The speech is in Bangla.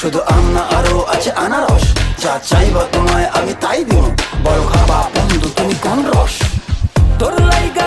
শুধু আম না আরো আছে আনারস, যা চাইবা তোমায় আমি তাই দিব। বড় খাবা বন্ধু তুমি কোন রস? তোর লাইগা